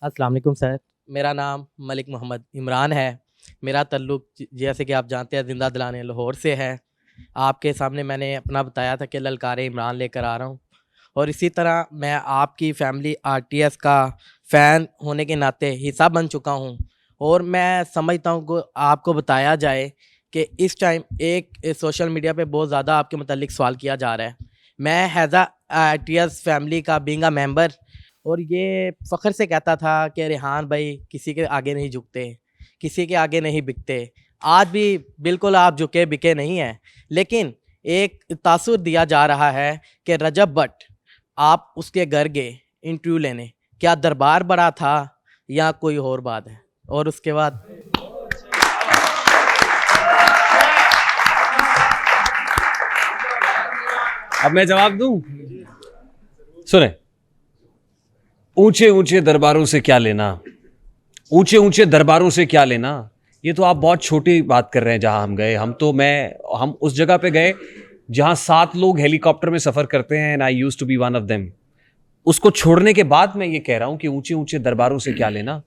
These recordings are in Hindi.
अस्सलाम वालेकुम सर। मेरा नाम मलिक मोहम्मद इमरान है। मेरा ताल्लुक़ जैसे कि आप जानते हैं ज़िंदा दिलाने लाहौर से है। आपके सामने मैंने अपना बताया था कि ललकारे इमरान लेकर आ रहा हूँ और इसी तरह मैं आपकी फैमिली आरटीएस का फ़ैन होने के नाते हिस्सा बन चुका हूँ और मैं समझता हूँ कि आपको बताया जाए कि इस टाइम एक सोशल मीडिया पे बहुत ज़्यादा आपके मुतालिक सवाल किया जा रहा है। मैं हैज़ अ आरटीएस फैमिली का बीइंग अ मेंबर और ये फ़ख्र से कहता था कि रेहान भाई किसी के आगे नहीं झुकते, किसी के आगे नहीं बिकते। आज भी बिल्कुल आप झुके बिके नहीं हैं, लेकिन एक तासुर दिया जा रहा है कि रजब भट्ट आप उसके घर गए इंटरव्यू लेने, क्या दरबार बड़ा था या कोई और बात है? और उसके बाद अब मैं जवाब दूं? सुने, ऊंचे ऊंचे दरबारों से क्या लेना, ऊंचे ऊंचे दरबारों से क्या लेना। ये तो आप बहुत छोटी बात कर रहे हैं। जहां हम गए, हम उस जगह पे गए जहां 7 लोग हेलीकॉप्टर में सफर करते हैं, and I used to be one of them. उसको छोड़ने के बाद मैं ये कह रहा हूं कि ऊंचे ऊंचे दरबारों से क्या लेना,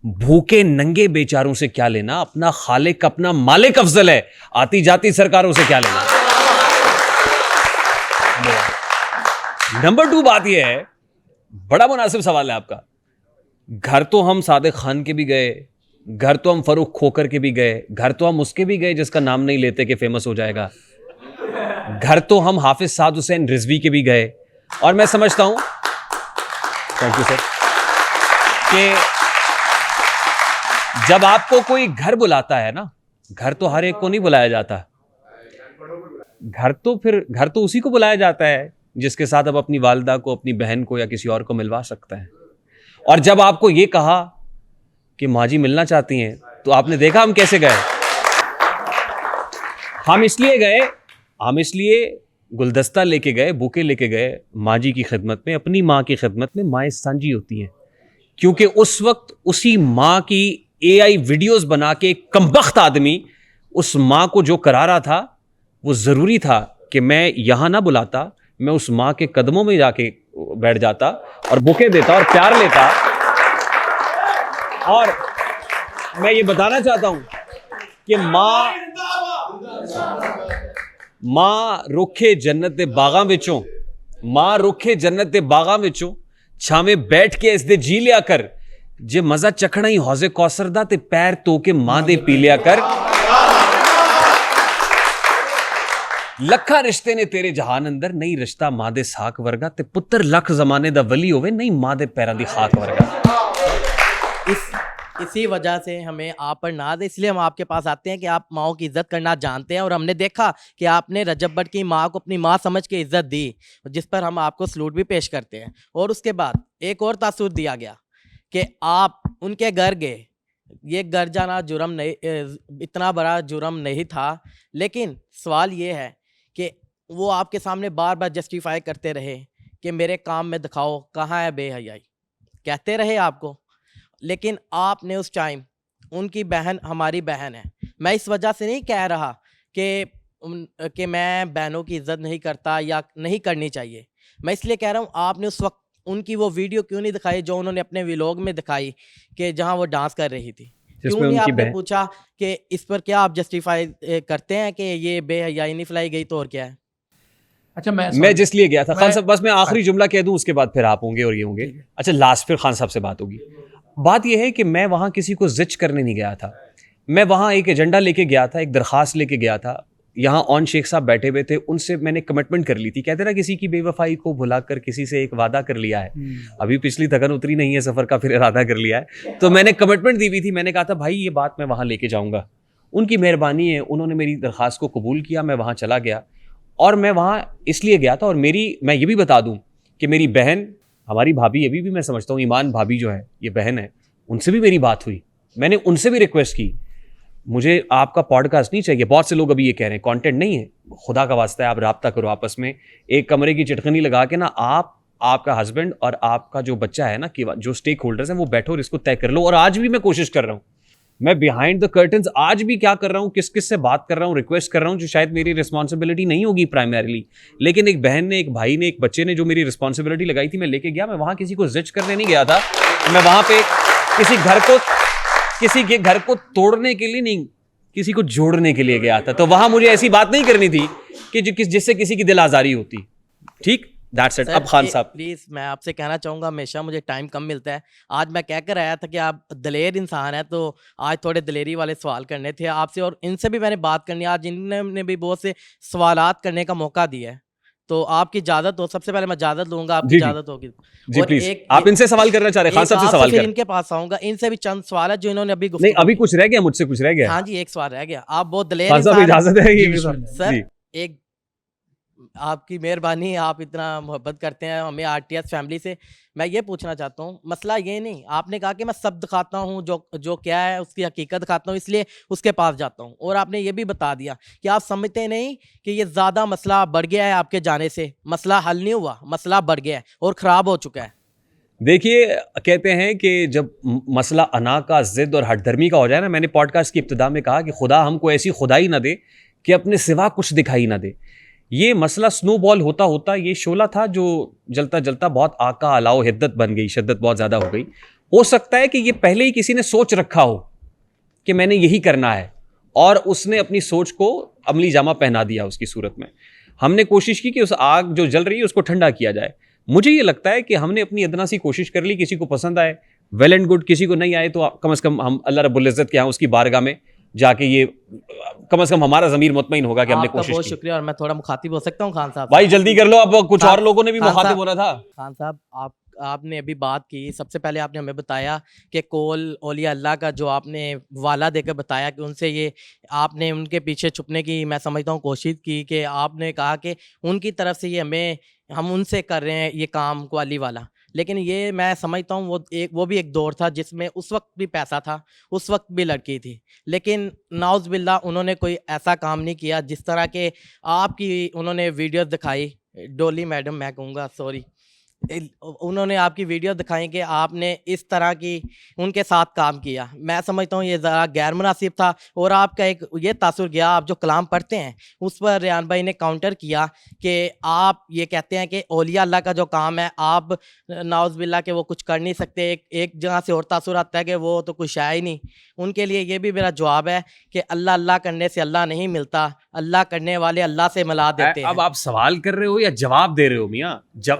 भूखे नंगे बेचारों से क्या लेना, अपना खालिक अपना मालिक अफजल है, आती जाती सरकारों से क्या लेना। नंबर 2 बात यह है, बड़ा मुनासिब सवाल है आपका। घर तो हम सादिक खान के भी गए, घर तो हम फरूख खोकर के भी गए, घर तो हम उसके भी गए जिसका नाम नहीं लेते कि फेमस हो जाएगा, घर तो हम हाफिज साद हुसैन रिजवी के भी गए। और मैं समझता हूं, थैंक यू सर, कि जब आपको कोई घर बुलाता है ना, घर तो हर एक को नहीं बुलाया जाता, घर तो उसी को बुलाया जाता है जिसके साथ अब अपनी वालिदा को, अपनी बहन को या किसी और को मिलवा सकता है। और जब आपको यह कहा कि माँ जी मिलना चाहती हैं, तो आपने देखा हम कैसे गए। हम इसलिए गुलदस्ता लेके गए, बुके लेके गए माँ जी की खिदमत में, अपनी माँ की खिदमत में। माएँ सांझी होती हैं, क्योंकि उस वक्त उसी माँ की एआई वीडियोस बना के कमबख्त आदमी उस माँ को जो करा रहा था, वो जरूरी था कि मैं यहां ना बुलाता, मैं उस माँ के कदमों में जाके बैठ जाता और बुके देता और प्यार लेता। और मैं ये बताना चाहता हूं कि माँ रुखे जन्नत दे बागां विचों, माँ रुखे जन्नत दे बागां विचों छावे बैठ के इस दे जी लिया कर, जे मजा चखना ही हौजे कौसर दा ते पैर धो के मां दे पी लिया कर। लखा रिश्ते ने तेरे जहान अंदर, नहीं रिश्ता मां दे साक वर्गा, ते पुत्र लख जमाने दा वली होवे, नहीं मां दे पैरां दी खाक वर्गा। इसी वजह से हमें आप पर नाज है, इसलिए हम आपके पास आते हैं कि आप माओ की इज्जत करना जानते हैं और हमने देखा कि आपने रजब भट्ट की माँ को अपनी माँ समझ के इज्जत दी, जिस पर हम आपको सलूट भी पेश करते हैं। और उसके बाद एक और तासुर दिया गया कि आप उनके घर गए। ये घर जाना जुर्म नहीं, इतना बड़ा जुर्म नहीं था, लेकिन सवाल ये है कि वो आपके सामने बार बार जस्टिफाई करते रहे कि मेरे काम में दिखाओ कहाँ है बेहयाई, कहते रहे आपको। लेकिन आपने उस टाइम, उनकी बहन हमारी बहन है, मैं इस वजह से नहीं कह रहा कि मैं बहनों की इज्जत नहीं करता या नहीं करनी चाहिए, मैं इसलिए कह रहा हूँ आपने उस वक्त उनकी वो वीडियो क्यों नहीं दिखाई जो उन्होंने अपने व्लॉग में दिखाई कि जहाँ वो डांस कर रही थी? क्यों नहीं आपने पूछा कि इस पर क्या आप जस्टिफाई करते हैं कि ये बेहयाई नहीं फैलाई गई तो और क्या है? अच्छा, मैं जिस लिए गया था खान साहब, बस मैं आखिरी जुमला कह दूं, उसके बाद फिर आप होंगे और ये होंगे। अच्छा, लास्ट फिर खान साहब से बात होगी। बात यह है कि मैं वहां किसी को जिच करने नहीं गया था, मैं वहां एक एजेंडा लेके गया था, एक दरखास्त लेके गया था। यहाँ ऑन शेख साहब बैठे हुए थे, उनसे मैंने कमिटमेंट कर ली थी। कहते ना किसी की बेवफाई को भुलाकर किसी से एक वादा कर लिया है, अभी पिछली थकन उतरी नहीं है सफर का, फिर इरादा कर लिया है। तो मैंने कमिटमेंट दी हुई थी, मैंने कहा था भाई ये बात मैं वहां लेके जाऊंगा। उनकी मेहरबानी है, उन्होंने मेरी दरखास्त को कबूल किया, मैं वहां चला गया। और मैं वहां इसलिए गया था, और मैं ये भी बता दूं कि मेरी बहन, हमारी भाभी, अभी भी मैं समझता हूँ ईमान भाभी जो है, ये बहन है, उनसे भी मेरी बात हुई। मैंने उनसे भी रिक्वेस्ट की, मुझे आपका पॉडकास्ट नहीं चाहिए। बहुत से लोग अभी ये कह रहे हैं कंटेंट नहीं है, खुदा का वास्ता है आप राब्ता करो आपस में, एक कमरे की चिटकनी लगा के ना, आपका हस्बैंड और आपका जो बच्चा है ना, कि जो स्टेक होल्डर्स हैं वो बैठो और इसको तय कर लो। और आज भी मैं कोशिश कर रहा हूँ, मैं बिहाइंड द कर्टन्स आज भी क्या कर रहा हूँ, किस किस से बात कर रहा हूँ, रिक्वेस्ट कर रहा हूँ, जो शायद मेरी रिस्पॉन्सिबिलिटी नहीं होगी प्राइमरीली, लेकिन एक बहन ने, एक भाई ने, एक बच्चे ने जो मेरी रिस्पॉन्सिबिलिटी लगाई थी, मैं लेके गया। मैं वहां किसी को जिच करने नहीं गया था। मैं वहां पे किसी के घर को तोड़ने के लिए नहीं, किसी को जोड़ने के लिए गया था। तो वहां मुझे ऐसी बात नहीं करनी थी कि जिससे किसी की दिल आजारी होती। ठीक, दैट्स इट। अब खान साहब प्लीज, मैं आपसे कहना चाहूंगा, हमेशा मुझे टाइम कम मिलता है। आज मैं कह कर आया था कि आप दलेर इंसान हैं, तो आज थोड़े दलेरी वाले सवाल करने थे आपसे, और इनसे भी मैंने बात करनी है। आज इन्होंने भी बहुत से सवालात करने का मौका दिया है, तो आपकी इजाजत हो, सबसे पहले मैं इजाजत लूंगा, आपकी जी इजाजत होगी। जी और प्लीज, एक आप इनसे सवाल करना चाह रहे हैं? खान एक साहब से आपसे सवाल फिर कर। इनके पास आऊंगा, इनसे भी चंद सवाल है जो इन्होंने अभी नहीं, गुफ्तगू अभी की। कुछ रह गया, मुझसे कुछ रह गया। हाँ जी, एक सवाल रह गया। आप बहुत दलेर खान साहब इंसान हैं। इजाजत है जी, ये बिस्मिल्लाह। सर, जी। एक आपकी मेहरबानी, आप इतना मोहब्बत करते हैं हमें आरटीएस फैमिली से। मैं ये पूछना चाहता हूँ, मसला ये नहीं, आपने कहा कि मैं सब दिखाता हूँ, जो क्या है उसकी हकीकत दिखाता हूँ, इसलिए उसके पास जाता हूँ। और आपने ये भी बता दिया कि आप समझते नहीं कि ये ज़्यादा मसला बढ़ गया है आपके जाने से। मसला हल नहीं हुआ, मसला बढ़ गया है और ख़राब हो चुका है। देखिए, कहते हैं कि जब मसला अना का, जिद और हठधर्मी का हो जाए ना, मैंने पॉडकास्ट की इब्तिदा में कहा कि खुदा हमको ऐसी खुदाई ना दे कि अपने सिवा कुछ दिखाई ना दे। ये मसला स्नोबॉल होता होता ये शोला था जो जलता जलता बहुत आका अलाओ हिद्दत बन गई, शिद्दत बहुत ज़्यादा हो गई। हो सकता है कि ये पहले ही किसी ने सोच रखा हो कि मैंने यही करना है, और उसने अपनी सोच को अमली जामा पहना दिया। उसकी सूरत में हमने कोशिश की कि उस आग जो जल रही है उसको ठंडा किया जाए। मुझे ये लगता है कि हमने अपनी अदना सी कोशिश कर ली, किसी को पसंद आए वेल एंड गुड, किसी को नहीं आए तो कम से कम हम अल्लाह रब्बुल इज़्ज़त के यहाँ उसकी बारगाह में जाके ये कम से कम हमारा ज़मीर मुतमईन होगा कि हमने आपका कोशिश बहुत की। शुक्रिया, और मैं थोड़ा मुखातिब हो सकता हूँ खान साहब से? भाई जल्दी कर लो, अब कुछ खान- और लोगों ने भी खान मुखातिब साहब- होना था। खान साहब, आपने अभी बात की, सबसे पहले आपने हमें बताया कि कोल औलिया अल्लाह का जो आपने वाला देकर बताया कि उनसे ये आपने उनके पीछे छुपने की, मैं समझता हूँ, कोशिश की, कि आपने कहा कि उनकी तरफ से ये हम उनसे कर रहे हैं ये काम क्वाली वाला। लेकिन ये मैं समझता हूँ वो भी एक दौर था जिसमें उस वक्त भी पैसा था, उस वक्त भी लड़की थी, लेकिन नाउज़ बिल्ला उन्होंने कोई ऐसा काम नहीं किया जिस तरह के आपकी उन्होंने वीडियोस दिखाई। डोली मैडम मैं कहूँगा, सॉरी, उन्होंने आपकी वीडियो दिखाई कि आपने इस तरह की उनके साथ काम किया। मैं समझता हूँ ये ज़रा गैर मुनासिब था, और आपका एक ये तासुर गया, आप जो कलाम पढ़ते हैं उस पर रेहान भाई ने काउंटर किया कि आप ये कहते हैं कि औलिया अल्लाह का जो काम है आप नाउज़ बिल्ला के वो कुछ कर नहीं सकते। एक जगह से और तासुर आता है कि वो तो कुछ है ही नहीं। उनके लिए ये भी मेरा जवाब है कि अल्लाह अल्लाह करने से अल्लाह नहीं मिलता, अल्लाह करने वाले अल्लाह से मिला देते हैं। अब आप सवाल कर रहे हो या जवाब दे रहे हो मियाँ?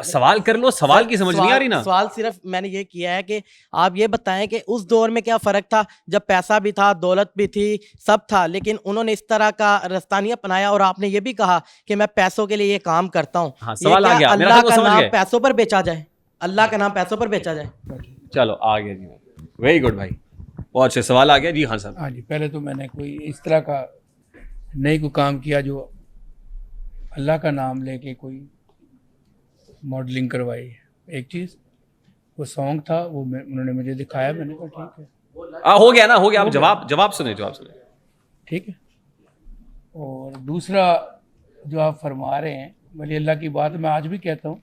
सवाल कर लो, सवाल की समझ नहीं आ रही ना। सवाल सिर्फ मैंने ये किया है कि आप ये बताएं कि उस दौर में क्या फ़र्क था, जब पैसा भी था, दौलत भी थी, सब था, लेकिन उन्होंने इस तरह का रास्ता नहीं अपनाया। और आपने ये भी कहा कि मैं पैसों के लिए ये काम करता हूँ। हाँ, ये सवाल आ क्या गया, मेरा अल्लाह तो का समझ नाम गए। पैसों पर बेचा जाए? अल्लाह का नाम पैसों पर बेचा जाए? चलो आ गया जी, वेरी गुड भाई, बहुत अच्छे सवाल आ गया जी। हाँ साहब, हाँ जी, पहले तो मैंने कोई इस तरह का नहीं कोई काम किया जो अल्लाह का नाम लेके कोई मॉडलिंग करवाई। एक चीज़, वो सॉन्ग था, वो उन्होंने मुझे दिखाया, मैंने कहा ठीक है, हो गया ना, हो गया। आप जवाब सुने, जवाब सुने। ठीक है। और दूसरा जो आप फरमा रहे हैं वली अल्लाह की बात, मैं आज भी कहता हूँ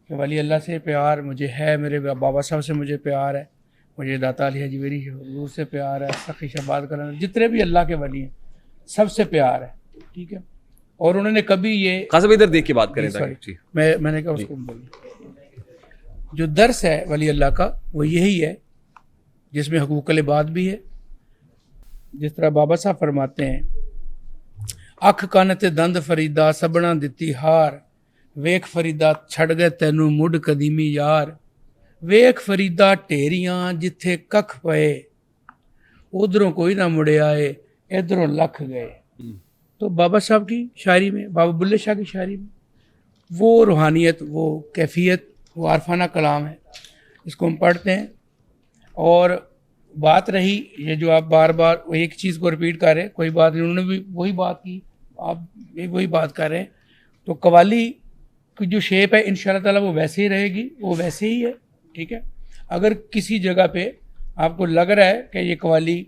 कि वली अल्लाह से प्यार मुझे है, मेरे बाबा साहब से मुझे प्यार है, मुझे दाता अली हजवेरी हुजूर से प्यार है, सखी शहबाद करना, जितने भी अल्लाह के वली हैं सबसे प्यार है, ठीक है। और उन्होंने कभी ये खास इधर देख के बात करें सॉरी, जी। मैंने कहा उसको बोलिए, जो दर्स है वली अल्लाह का वो यही है जिसमें हकूक़ुल इबाद भी है। जिस तरह बाबा साहब फरमाते हैं, अख कन ते दंद फरीदा सबना दिती हार, वेख फरीदा छड़ गए तैनू मुड कदीमी यार, वेख फरीदा ढेरियां जिथे कख पए, उधरों कोई ना मुड़े आए इधरों लख गए। तो बाबा साहब की शायरी में, बाबा बुल्ले शाह की शायरी में वो रूहानियत, वो कैफियत, वो आरफाना कलाम है, इसको हम पढ़ते हैं। और बात रही ये जो आप बार बार एक चीज़ को रिपीट कर रहे हैं, कोई बात नहीं, उन्होंने भी वही बात की, आप भी वही बात कर रहे हैं। तो कवाली की जो शेप है इंशाअल्लाह ताला वो वैसे ही रहेगी, वो वैसे ही है, ठीक है। अगर किसी जगह पे आपको लग रहा है कि ये कवाली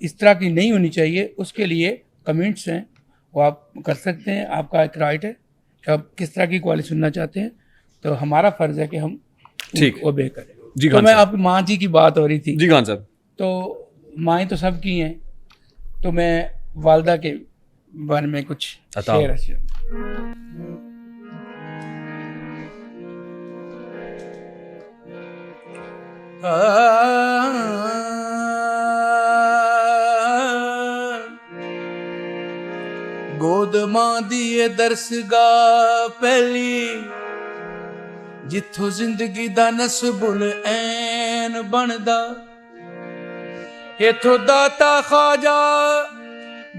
इस तरह की नहीं होनी चाहिए, उसके लिए कमेंट्स हैं, वो आप कर सकते हैं, आपका एक राइट है कि आप किस तरह की कवाली सुनना चाहते हैं। तो हमारा फ़र्ज़ है कि हम ठीक ओबे करें। जी। तो मैं आपकी माँ जी की बात हो रही थी जी खान साहब, तो माएँ तो सबकी हैं, तो मैं वालदा के बारे में कुछ शेर गोद मां दी ए दरसगाह पहली जिथों जिंदगी दा नसबुल ऐन बनदा इथों दाता ख्वाजा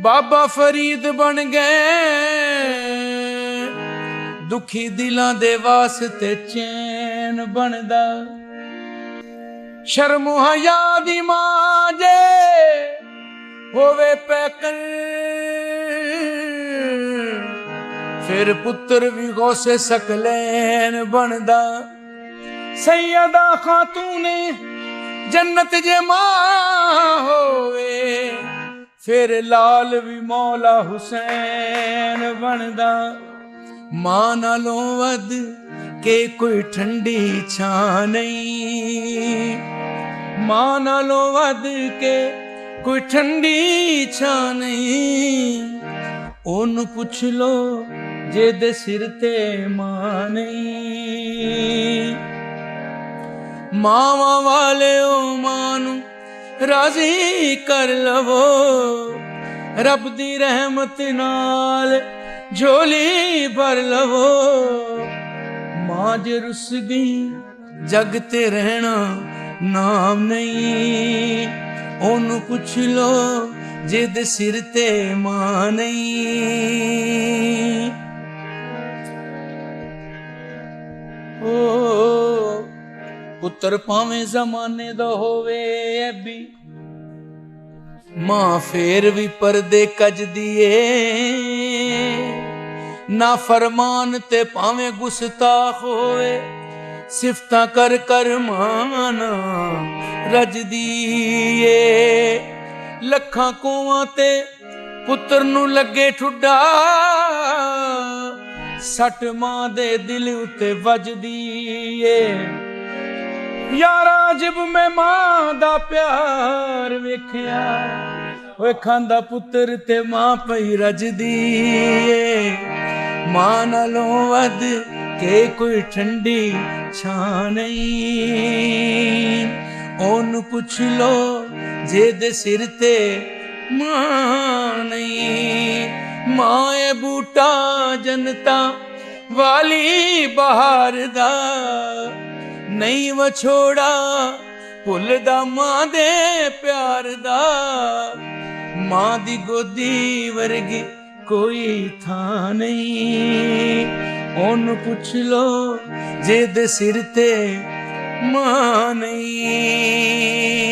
बाबा फरीद बन गए दुखी दिलां दे वास्ते चैन बनदा शर्म हया दी मां जे होवे पैकर फिर पुत्र भी गौसे सकलैन बनदा सैयदा खातून जन्नत जे मां होवे फिर लाल भी मौला हुसैन बनदा मां नालों वध के कोई ठंडी छां नहीं मां नालों वध के कोई ठंडी छां नहीं ओनू पुछ लो जे दे सिर ते मां नहीं मावा वाले ओ मानू राजी कर लवो रब दी रहमत नाल झोली भर लवो मां जे रुस गई जग ते रहना नाम नहीं ओनू पुछ लो जिद सिर ते मां नहीं ओ पुत्र भावें जमाने दा होवे ऐबी मां फेर भी पर्दे कजदी ए ना फरमान ते भावें गुस्ताख होवे सिफतां कर कर माना रजदी ए लखां कोवां ते पुत्र नू लगे ठुड्डा सट मां दे दिल उते वजदी ए यारा जिब मैं मां दा प्यार वेखिया ओए खांदा पुत्र ते मां पई रजदी ए मां नालों वध के कोई ठंडी छां नहीं ओनू पुछ लो जे दे सिर ते मां नहीं मां ए बूटा जनता वाली बहार दा नहीं वछोड़ा भुलदा मां दे प्यार दा मां दी गोदी वर्गी कोई थां नहीं ओनू पुछ लो जे दे सिर ते मां नहीं